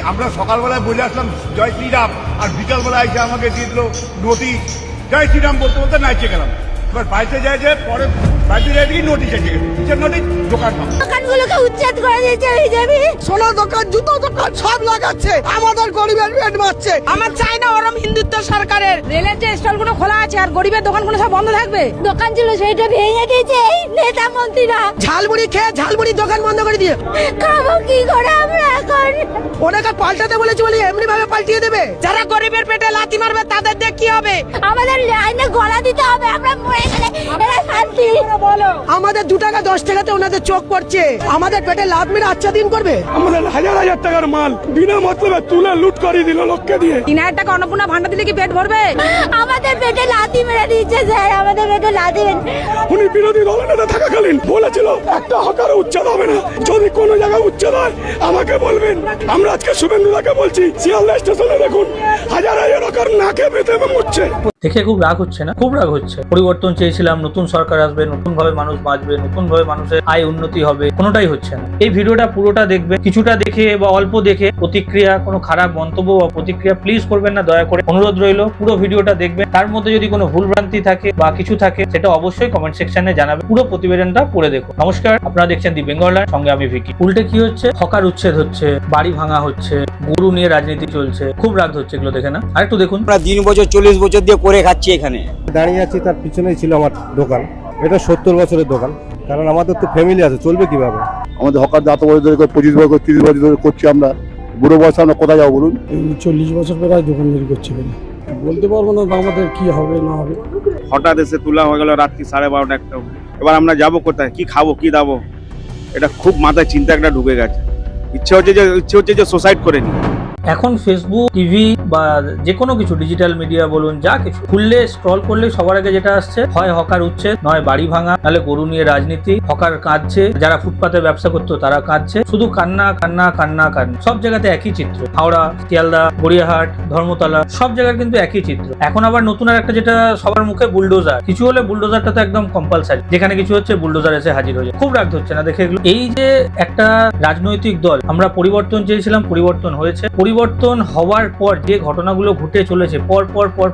আমরা সকালবেলায় বলে আসলাম জয় শ্রীরাম, আর বিকালবেলা এসে আমাকে দিয়ে দিল নোটিশ। জয় শ্রীরাম বলতে বলতে নাইচে গেলাম। এবার বাড়িতে যাই যে পরে বাড়িতে যাই দেখি নোটিশ আছে, কিসের নোটিশ? দোকানগুলোকে উচ্ছেদ করে দিয়েছে বিজেপি। সোনা দোকান, জুতো দোকান সব লাগাচ্ছে, আমাদের গরিবের পেট মারছে। আমার চাই না ওরম হিন্দুত্ব সরকারের। রেলের যে স্টলগুলো খোলা আছে আর গরিবের দোকানগুলো সব বন্ধ থাকবে। দোকান ছিল সেইটা ভেঙে দিয়েছে এই নেতা মন্ত্রীরা। ঝালমুড়ি খেয়ে ঝালমুড়ি দোকান বন্ধ করে দিয়ে খাবো কি করে আমরা এখন? ওনাকে পাল্টাতে বলেছি বলে এমনি ভাবে পাল্টিয়ে দেবে। যারা গরিবের পেটে লাথি মারবে তাদের দিয়ে কি হবে? আমাদের লাইনে গলা দিতে হবে, আমরা মরে গেলে এরা শান্তি। বলো, আমাদের 2 টাকা 10 টাকাতে ওনাদের চোখ পড়ছে, আমাদের পেটে লাভ মেরে আচ্ছা দিন করবে। আমাদের হাজার হাজার টাকার মাল বিনা মতলবে তুলে লুট করে দিল লোককে দিয়ে। 3000 টাকা অন্নপূর্ণা ভান্ডার দিলে কি পেট ভরবে? আমাদের পেটে লাথি মেরে দিচ্ছে স্যার, আমাদের পেটে লাথি মেরে। উনি বিরোধী দলনেতা থাকাকালীন বলেছিল একটা হকার উচ্ছেদ হবে না, যদি কোনো জায়গায় উচ্ছেদ হয় আমাকে বলবেন। আমরা আজকে শুভেন্দুদাকে বলছি, শিয়ালদা স্টেশনে দেখুন হাজার হাজার হকার নাকে বেঁধে মুচ্ছে। দেখে খুব রাগ হচ্ছে না? খুব রাগ হচ্ছে। পরিবর্তন চেয়েছিলাম, নতুন সরকার আসবে, নতুন ভাবে মানুষ বাঁচবে, নতুন ভাবে মানুষের আয় উন্নতি হবে, কোনোটাই হচ্ছে না। এই ভিডিওটা পুরোটা দেখবে, কিছুটা দেখে বা অল্প দেখে প্রতিক্রিয়া, কোনো খারাপ মন্তব্য বা প্রতিক্রিয়া প্লিজ করবেন না, দয়া করে অনুরোধ রইল। পুরো ভিডিওটা দেখবে, তার মধ্যে যদি কোনো ভুলভ্রান্তি থাকে বা কিছু থাকে সেটা অবশ্যই কমেন্ট সেকশনে জানাবে। পুরো প্রতিবেদনটা পড়ে দেখো। নমস্কার, আপনারা দেখছেন দি বেঙ্গল লাইন, সঙ্গে আমি ভিকি। উল্টে কি হচ্ছে? হকার উচ্ছেদ হচ্ছে, বাড়ি ভাঙা হচ্ছে, গরু নিয়ে রাজনীতি চলছে। খুব রাগ হচ্ছে এগুলো দেখে না? আর একটু দেখুন। আমরা 3 বছর 40 বছর দিয়ে করে খাচ্ছি এখানে। দাঁড়িয়ে আছি, তার পিছনেই ছিল আমার দোকান। এটা 70 বছরের দোকান, কারণ আমাদের তো ফ্যামিলি আছে, চলবে কিভাবে? আমাদের হকার এত বছর ধরে 25 বছর 30 বছর ধরে করছি আমরা, বুড়ো বয়সে আমরা কোথায় যাবো বলুন? 40 বছর প্রায় দোকানদারি করছি, বলতে পারবো না আমাদের কি হবে না হবে। হঠাৎ এসে তোলা হয়ে গেল রাত্রি 12:30 একটা। এবার আমরা যাবো কোথায়, কি খাবো, কি দাবো, এটা খুব মাথায় চিন্তা একটা ঢুকে গেছে। ইচ্ছে হচ্ছে যে সুসাইড করে নি। এখন ফেসবুক, টিভি বা যে কোনো কিছু ডিজিটাল মিডিয়া বলুন, যা কিছু খুললে স্ক্রল করলে সবার আগে যেটা আসছে, হয় হকার উচ্ছেদ, নয় বাড়ি ভাঙা, নাহলে গরু নিয়ে রাজনীতি। হকার কাঁদছে, যারা ফুটপাতে ব্যবসা করতো তারা কাঁদছে, শুধু কান্না কান্না কান্না কান্না। সব জায়গাতে একই চিত্র। হাওড়া, শিয়ালদা, গড়িয়াহাট, ধর্মতলা, সব জায়গার কিন্তু একই চিত্র। এখন আবার নতুন আর একটা যেটা সবার মুখে, বুলডোজার। কিছু হলে বুলডোজারটা তো একদম কম্পালসারি, যেখানে কিছু হচ্ছে বুলডোজার এসে হাজির হয়ে যায়। খুব রাগ হচ্ছে না দেখে এগুলো? এই যে একটা রাজনৈতিক দল, আমরা পরিবর্তন চেয়েছিলাম, পরিবর্তন হয়েছে। পরিবর্তন হওয়ার পর যে ঘটনাগুলো ঘটে চলেছে, পর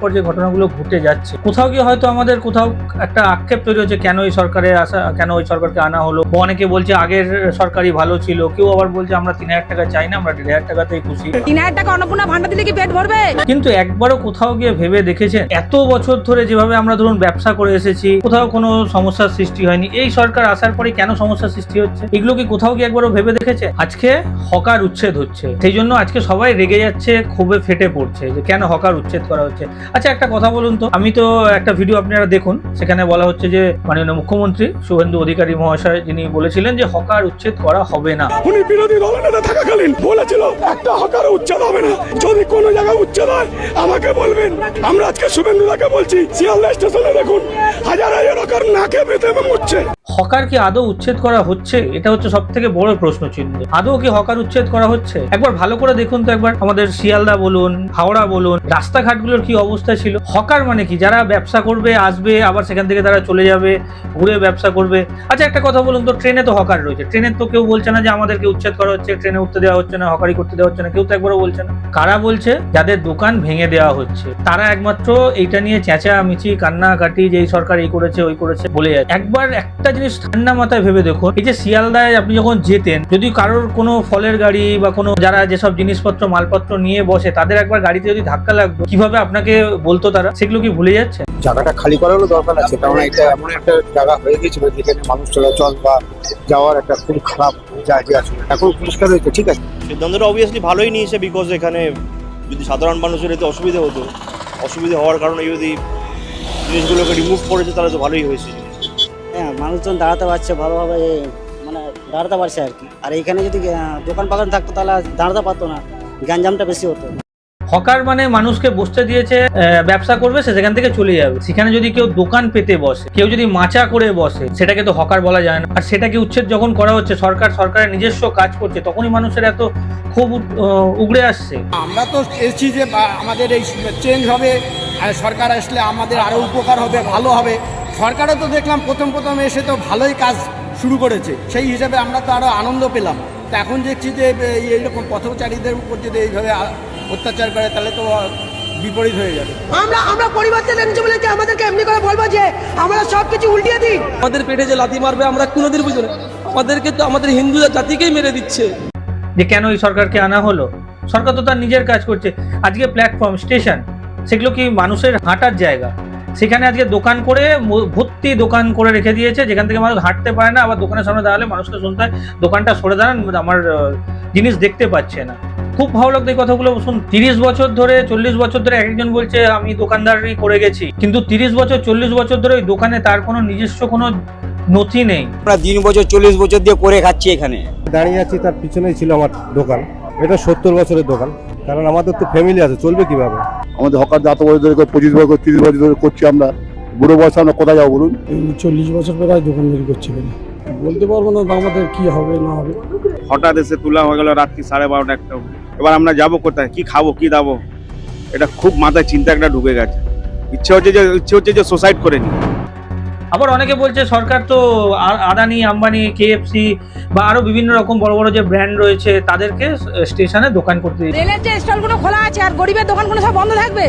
পর যে ঘটনাগুলো ঘটে যাচ্ছে, কোথাও গিয়ে হয়তো আমাদের কোথাও একটা আক্ষেপ তৈরি হচ্ছে, কেন এই সরকারে আসা, কেন ওই সরকারকে আনা হলো। অনেকে বলছে আগের সরকারই ভালো ছিল, কেউ আবার বলছে আমরা 3000 টাকা চাই না, আমরা 1500 টাকাতেই খুশি। 3000 টাকা অন্নপূর্ণা ভান্ডার দিলে কি পেট ভরবে? কিন্তু একবারও কোথাও গিয়ে ভেবে দেখেছেন, এত বছর ধরে যেভাবে আমরা ধরুন ব্যবসা করে এসেছি, কোথাও কোনো সমস্যার সৃষ্টি হয়নি, এই সরকার আসার পরে কেন সমস্যার সৃষ্টি হচ্ছে? এগুলো কি কোথাও গিয়ে একবারও ভেবে দেখেছে? আজকে হকার উচ্ছেদ হচ্ছে, সেই জন্য আজকে সবাই রেগে যাচ্ছে, ক্ষোভে ফেটে পড়ছে যে কেন হকার উচ্ছেদ করা হচ্ছে। আচ্ছা একটা কথা বলুন তো, আমি তো একটা ভিডিও আপনারা দেখুন, সেখানে বলা হচ্ছে যে মাননীয় মুখ্যমন্ত্রী শুভেন্দু অধিকারী মহাশয় যিনি বলেছিলেন যে হকার উচ্ছেদ করা হবে না। উনি বিরোধী দলনেতা থাকাকালীন বলেছিল একটা হকার উচ্ছেদ হবে না, যদি কোনো জায়গায় উচ্ছেদ হয় আমাকে বলবেন। আমরা আজকে শুভেন্দুদাকে বলছি, শিয়ালদা স্টেশনে দেখুন হাজার হাজার হকার নাকে বেঁধে মুচ্ছে। হকার কি আদৌ উচ্ছেদ করা হচ্ছে? এটা হচ্ছে সব থেকে বড় প্রশ্ন চিহ্ন। আদৌ কি হকার উচ্ছেদ করা হচ্ছে? একবার ভালো করে দেখুন তো, একবার আমাদের শিয়ালদা বলুন, হাওড়া বলুন, রাস্তাঘাটগুলোর কি অবস্থা ছিল। হকার মানে কি? যারা ব্যবসা করবে, আসবে, আবার সেখান থেকে তারা চলে যাবে, ঘুরে ব্যবসা করবে। আচ্ছা একটা কথা বলুন তো, ট্রেনে তো হকার রয়েছে, ট্রেনের তো কেউ বলছে না যে আমাদেরকে উচ্ছেদ করা হচ্ছে, ট্রেনে উঠতে দেওয়া হচ্ছে না, হকারি করতে দেওয়া হচ্ছে না, কেউ তো একবারও বলছে না। কারা বলছে? যাদের দোকান ভেঙে দেওয়া হচ্ছে, তারা একমাত্র এইটা নিয়ে চেঁচামেচি কান্নাকাটি যে এই সরকার এই করেছে ওই করেছে বলে যায়। একবার একটা জিনিস ঠান্ডা মাথায় ভেবে দেখুন, এই যে শিয়ালদায় আপনি যখন যেতেন, যদি কারোর কোনো ফলের গাড়ি বা কোনো যারা যেসব জিনিসপত্র মালপত্র নিয়ে বসে, তাদের একবার গাড়িতে যদি ধাক্কা লাগতো, কিভাবে আপনাকে বলতো তারা? সেগুলো কি ভুলে যাচ্ছে? জায়গাটা খালি করারও দরকার আছে, কারণ এটা এমন একটা জায়গা হয়ে গেছিল যেখানে মানুষ চলাচল বা যাওয়ার একটা খুব খারাপ জায়গা আছে। এখন পরিষ্কার হয়েছে, ঠিক আছে। সিদ্ধান্তটা অবভিয়াসলি ভালোই নিয়েছে, বিকজ এখানে যদি সাধারণ মানুষের এতে অসুবিধা হতো, অসুবিধা হওয়ার কারণে যদি জিনিসগুলোকে রিমুভ করেছে তাহলে তো ভালোই হয়েছে। হ্যাঁ, মানুষজন দাঁড়াতে পারছে ভালোভাবে, মানে দাঁড়াতে পারছে আর কি। আর এইখানে যদি দোকান পাকান থাকতো তাহলে দাঁড়াতে পারতো না, গ্যাঞ্জামটা বেশি হতো। হকার মানে মানুষকে বসতে দিয়েছে, ব্যবসা করবে, সে সেখান থেকে চলে যাবে। সেখানে যদি কেউ দোকান পেতে বসে, কেউ যদি মাচা করে বসে, সেটাকে তো হকার বলা যায় না। আর সেটাকে উচ্ছেদ যখন করা হচ্ছে, সরকারের নিজস্ব কাজ করছে, তখনই মানুষের এত খুব উগড়ে আসছে। আমরা তো এসেছি যে আমাদের এই চেঞ্জ হবে, আর সরকার আসলে আমাদের আরো উপকার হবে, ভালো হবে। সরকারও তো দেখলাম প্রথম এসে তো ভালোই কাজ শুরু করেছে, সেই হিসাবে আমরা তো আরো আনন্দ পেলাম। তা এখন দেখছি যে এইরকম পথচারীদের উপর যদি এইভাবে অত্যাচার করে তাহলে তো বিপরীত হয়ে যাবে। আমরা পরিবর্তন এনেছি বলে যে আমাদেরকে এমনি করে বলবো যে আমরা সবকিছু উল্টিয়ে দিই। আমাদের পেটে যে লাথি মারবে আমরা কোনোদিন বুঝি না, আমাদেরকে তো আমাদের হিন্দু জাতিকেই মেরে দিচ্ছে। যে কেন এই সরকারকে আনা হলো, সরকার তো তার নিজের কাজ করছে। আজকে প্ল্যাটফর্ম স্টেশন সেগুলো কি মানুষের হাঁটার জায়গা, সেখানে আজকে দোকান করে ভর্তি দোকান করে রেখে দিয়েছে, যেখান থেকে মানুষ হাঁটতে পারে না। আবার দোকানের সামনে দাঁড়ালে মানুষকে শুনতে হয় দোকানটা সরে দাঁড়ান, আমার জিনিস দেখতে পাচ্ছে না। খুব ভালো লাগতো এই কথাগুলো শুন। 30 বছর ধরে 40 বছর ধরে একজন বলছে আমি দোকানদারি করে গেছি, কিন্তু 30 বছর 40 বছর ধরে ওই দোকানে তার কোনো নিজস্ব কোনো নথি নেই। আমরা 3 বছর 40 বছর দিয়ে করে খাচ্ছি এখানে। দাঁড়িয়ে আছি, তার পিছনেই ছিল আমার দোকান। এটা 70 বছরের দোকান, কারণ আমাদের তো ফ্যামিলি আছে, চলবে কিভাবে? আমাদের হকার এত বছর ধরে 25 বছর 30 বছর ধরে করছি আমরা, বুড়ো বয়সে আমরা কোথায় যাবো বলুন? 40 বছর প্রায় দোকানদারি করছি, বলতে পারবো না আমাদের কি হবে না হবে। হঠাৎ এসে তোলা হয়ে গেল রাত্রি 12:30 একটা। এবার আমরা যাবো কোথায়, কি খাবো কি দাবো, এটা খুব মাথায় চিন্তা একটা ঢুকে গেছে। ইচ্ছে হচ্ছে যে সুসাইড করে নি। আবার অনেকে বলছে সরকার তো আদানি আম্বানি কেএফসি বা আরো বিভিন্ন রকম বড় বড় যে ব্র্যান্ড রয়েছে তাদেরকে স্টেশনে দোকান করতে দিচ্ছে। রেলের যে স্টলগুলো খোলা আছে আর গরিবের দোকানগুলো সব বন্ধ থাকবে।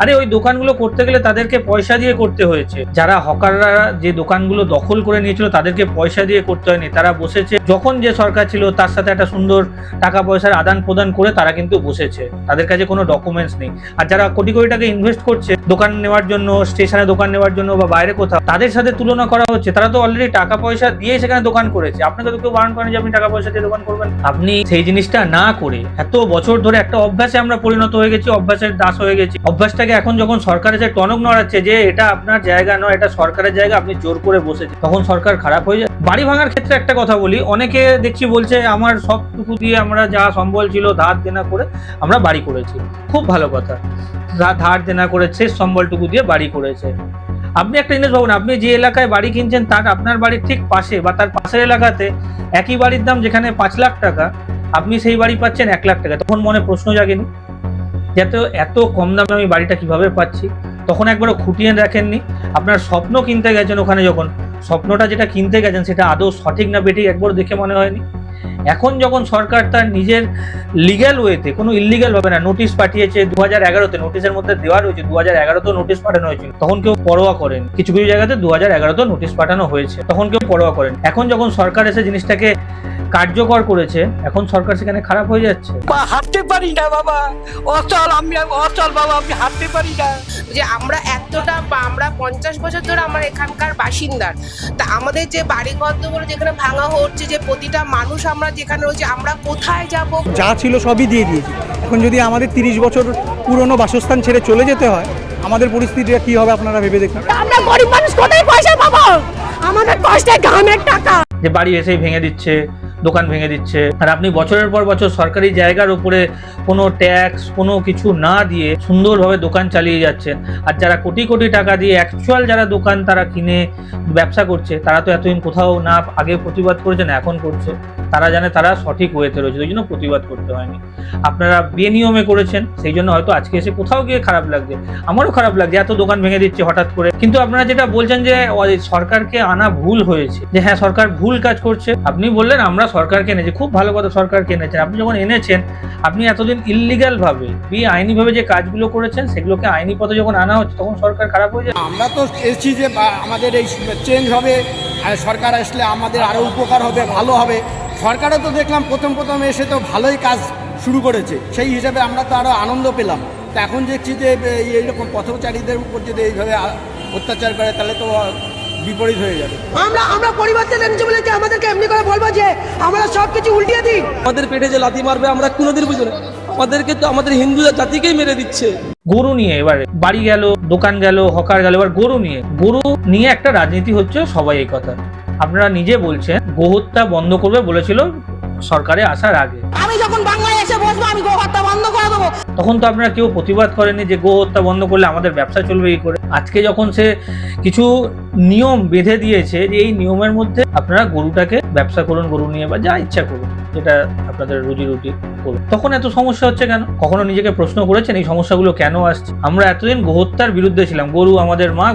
আরে ওই দোকানগুলো করতে গেলে তাদেরকে পয়সা দিয়ে করতে হয়েছে। যারা হকাররা যে দোকানগুলো দখল করে নিয়েছিল তাদেরকে পয়সা দিয়ে করতে হয়নি, তারা বসেছে। যখন যে সরকার ছিল তার সাথে একটা সুন্দর টাকা পয়সার আদান প্রদান করে তারা কিন্তু বসেছে, তাদের কাছে কোনো ডকুমেন্টস নেই। আর যারা কোটি কোটি টাকা ইনভেস্ট করছে দোকান নেওয়ার জন্য, স্টেশনে দোকান নেওয়ার জন্য বা বাইরে কোথাও, তাদের সাথে তুলনা করা হচ্ছে। তারা তো অলরেডি টাকা পয়সা দিয়ে সেখানে দোকান করেছে। আপনাকে তো কেউ বারণ করেন যে আপনি টাকা পয়সা দিয়ে দোকান করবেন। আপনি সেই জিনিসটা না করে এত বছর ধরে একটা অভ্যাসে আমরা পরিণত হয়ে গেছি, অভ্যাসের দাস হয়ে গেছি। অভ্যাসটাকে এখন যখন সরকার এসে টনক নড়াচ্ছে যে এটা আপনার জায়গা নয়, এটা সরকারের জায়গা, আপনি জোর করে বসেছে, তখন সরকার খারাপ হয়ে যায়। বাড়ি ভাঙার ক্ষেত্রে একটা কথা বলি, অনেকে দেখছি বলছে আমার সবটুকু দিয়ে আমরা যা সম্বল ছিল ধার দেনা করে আমরা বাড়ি করেছি। খুব ভালো কথা, ধার দেনা করে শেষ সম্বলটুকু দিয়ে বাড়ি করেছে। আপনি একটা জিনিস ভাবুন, আপনি যে এলাকায় বাড়ি কিনছেন তার আপনার বাড়ির ঠিক পাশে বা তার পাশের এলাকাতে একই বাড়ির দাম যেখানে 5 লাখ টাকা, আপনি সেই বাড়ি পাচ্ছেন 1 লাখ টাকা। তখন মনে প্রশ্ন জাগেনি যে এত কম দামে আমি বাড়িটা কিভাবে পাচ্ছি? তখন একবারও খুঁটিয়ে দেখেননি? আপনার স্বপ্ন কিনতে গেছেন, ওখানে যখন স্বপ্নটা যেটা কিনতে গেছেন সেটা আদৌ সঠিক না বেঠিক একবার দেখে মনে হয়নি? এখন যখন সরকার তার নিজের লিগ্যাল ওয়েতে, কোনো ইললিগ্যাল ভাবে না, নোটিশ পাঠিয়েছে 2011-তে, নোটিশের মধ্যে দেওয়া রয়েছে 2011-তেও নোটিশ পাঠানো হয়েছিল, তখন কেউ পরোয়া করেন। কিছু কিছু জায়গাতে 2011-তেও নোটিশ পাঠানো হয়েছে, তখন কেউ পরোয়া করেন। এখন যখন সরকার এসে জিনিসটাকে কার্যকর করেছে, এখন সরকার সেখানে খারাপ হয়ে যাচ্ছে। হাঁটতে পারি না বাবা, অচল আমি, অচল বাবা, আমি হাঁটতে পারি না। যে আমরা এতটা, আমরা 50 বছর ধরে আমরা এখানকার বাসিন্দার, তা আমাদের যে বাড়িঘরগুলো যেখানে ভাঙা হচ্ছে, যে প্রতিটা মানুষ আমরা যেখানে রয়েছে, আমরা কোথায় যাব? যা ছিল সবই দিয়ে দিয়েছি। এখন যদি আমাদের 30 বছর পুরনো বাসস্থান ছেড়ে চলে যেতে হয়, আমাদের পরিস্থিতিটা কি হবে আপনারা ভেবে দেখুন। আমরা গরিব মানুষ কোথায় পয়সা পাবো? আমাদের কষ্টে ঘামের টাকা। যে বাড়ি এসেই ভেঙে দিচ্ছে, দোকান ভেঙে দিচ্ছে, আর আপনি বছরের পর বছর সরকারি জায়গার উপরে কোনো ট্যাক্স কোনো কিছু না দিয়ে সুন্দরভাবে দোকান চালিয়ে যাচ্ছেন। আর যারা কোটি কোটি টাকা দিয়ে অ্যাকচুয়াল যারা দোকান তারা কিনে ব্যবসা করছে, তারা তো এতদিন কোথাও না আগে প্রতিবাদ করেছে না এখন করছে। তারা জানে তারা সঠিক ওয়েতে রয়েছে, ওই জন্য প্রতিবাদ করতে হয়নি। আপনারা বেনিয়মে করেছেন, সেই জন্য হয়তো আজকে এসে কোথাও গিয়ে খারাপ লাগছে। আমারও খারাপ লাগছে এত দোকান ভেঙে দিচ্ছে হঠাৎ করে। কিন্তু আপনারা যেটা বলছেন যে সরকারকে আনা ভুল হয়েছে, যে হ্যাঁ সরকার ভুল কাজ করছে, আপনি বললেন আমরা সরকারকে এনেছি, খুব ভালো কথা, সরকারকে এনেছেন। আপনি যখন এনেছেন, আপনি এতদিন ইললিগাল ভাবে আইনিভাবে যে কাজগুলো করেছেন সেগুলোকে আইনি পথে যখন আনা হচ্ছে তখন সরকার খারাপ হয়ে যায়। আমরা তো এসেছি যে আমাদের এই চেঞ্জ হবে, আর সরকার আসলে আমাদের আরো উপকার হবে, ভালো হবে। সরকারও তো দেখলাম প্রথম এসে তো ভালোই কাজ শুরু করেছে, সেই হিসাবে আমরা তো আরো আনন্দ পেলাম। তা এখন দেখছি যে এইরকম পথচারীদের উপর যদি এইভাবে অত্যাচার করে তাহলে তো বিপরীত হয়ে যাবে। আমরা পরিবর্তন এনেছি বলে যে আমাদেরকে এমনি করে বলবো যে আমরা সবকিছু উল্টিয়ে দিই। আমাদের পেটে যে লাথি মারবে আমরা কোনোদিন বুঝি না, আমাদেরকে তো আমাদের হিন্দু জাতিকেই মেরে দিচ্ছে। গরু নিয়ে এবারে বাড়ি গেল, দোকান গেল, হকার গেল, এবার গরু নিয়ে একটা রাজনীতি হচ্ছে, সবাই এই কথা। আপনারা নিজে বলছেন গোহত্যা বন্ধ করবে বলেছিল সরকারে আসার আগে। আমি যখন বাংলায় এসে বসবো আমি গোহত্যা বন্ধ করে দেবো। তখন তো আপনারা কেউ প্রতিবাদ করেনি যে গো হত্যা বন্ধ করলে আমাদের ব্যবসা চলবে কি করে। আজকে যখন সে কিছু নিয়ম বেঁধে দিয়েছে যে এই নিয়মের মধ্যে আপনারা গরুটাকে ব্যবসা করুন, গরু নিয়ে বা যা ইচ্ছা করুন, যেটা আপনাদের রুজি রুটি করুন, তখন এত সমস্যা হচ্ছে কেন? কখনো নিজেকে প্রশ্ন করেছেন এই সমস্যাগুলো কেন আসছে? আমরা এতদিন গোহত্যার বিরুদ্ধে ছিলাম, গরু আমাদের মা,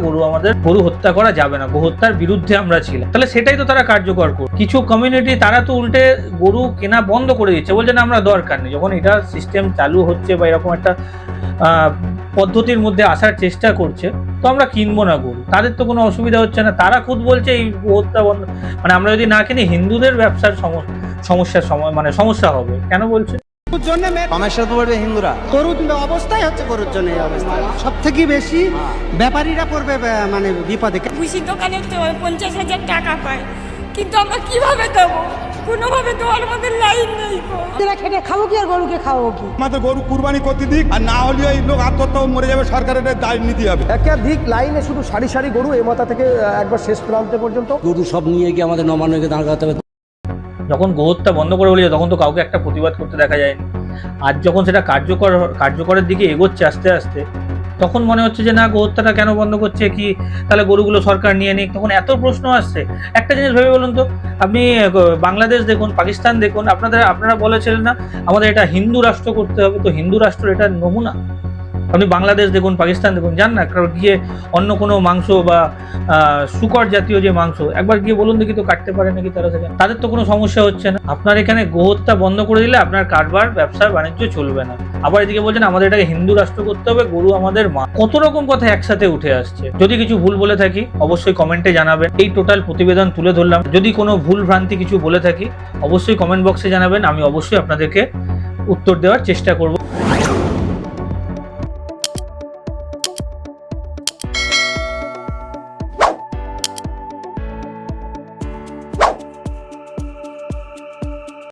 গরু হত্যা করা যাবে না, গোহত্যার বিরুদ্ধে আমরা ছিলাম। তাহলে সেটাই তো তারা কার্যকর করে। কিছু কমিউনিটি তারা তো উল্টে গরু কেনা বন্ধ করে দিচ্ছে, বলছে না আমরা দরকার নেই। যখন এটা সিস্টেম চালু হচ্ছে বা এরকম একটা পদ্ধতির মধ্যে আসার চেষ্টা করছে, তো আমরা কিনবো না গরু, তাদের তো কোনো অসুবিধা হচ্ছে না। তারা খুদ বলছে এই হত্যা বন্ধ, মানে আমরা যদি না কিনি হিন্দুদের ব্যবসার সমস্যা হবে। কেন বলছে? সমস্যা তো পড়বে হিন্দুরা। গরুর অবস্থাই হচ্ছে গরুর জন্য এই অবস্থা। সব থেকে বেশি ব্যাপারীরা পড়বে মানে বিপদে। ভুসির দোকানে তো 50,000 টাকা পায়, কিন্তু আমরা কিভাবে দেবো? কোনোভাবে দেওয়ার মধ্যে লাইন নেই। খেটে খাবো কি আর গরুকে খাবো কি? আমাদের গরু কুরবানি করতে দিক, আর না হলে এই লোক আত্মহত্যা মরে যাবে, সরকারের দায় নিতে হবে। একাধিক লাইনে শুধু সারি সারি গরু, এ মাথা থেকে একবার শেষ প্রান্তে পর্যন্ত গরু সব নিয়ে গিয়ে আমাদের নবান্নকে দাঁড় করাতে হবে। যখন গোহত্যা বন্ধ করে বলি তখন তো কাউকে একটা প্রতিবাদ করতে দেখা যায়নি। আজ যখন সেটা কার্যকরের দিকে এগোচ্ছে আস্তে আস্তে, তখন মনে হচ্ছে যে না গোহত্যাটা কেন বন্ধ করছে, কি তাহলে গরুগুলো সরকার নিয়ে নিক। তখন এত প্রশ্ন আসছে। একটা জিনিস ভেবে বলুন তো, আপনি বাংলাদেশ দেখুন, পাকিস্তান দেখুন, আপনারা বলেছিলেন না আমাদের এটা হিন্দু রাষ্ট্র করতে হবে, তো হিন্দু রাষ্ট্র এটা নমুনা। আপনি বাংলাদেশ দেখুন, পাকিস্তান দেখুন, যান না গিয়ে অন্য কোনো মাংস বা শুকর জাতীয় যে মাংস একবার গিয়ে বলুন দেখি তো কাটতে পারে নাকি তারা, সেখানে তাদের তো কোনো সমস্যা হচ্ছে না। আপনার এখানে গোহত্যা বন্ধ করে দিলে আপনার কারবার ব্যবসা বাণিজ্য চলবে না। আবার এদিকে বলছেন আমাদের এটাকে হিন্দু রাষ্ট্র করতে হবে, গরু আমাদের মা। কত রকম কথা একসাথে উঠে আসছে। যদি কিছু ভুল বলে থাকি অবশ্যই কমেন্টে জানাবেন। এই টোটাল প্রতিবেদন তুলে ধরলাম। যদি কোনো ভুল ভ্রান্তি কিছু বলে থাকি অবশ্যই কমেন্ট বক্সে জানাবেন, আমি অবশ্যই আপনাদেরকে উত্তর দেওয়ার চেষ্টা করব।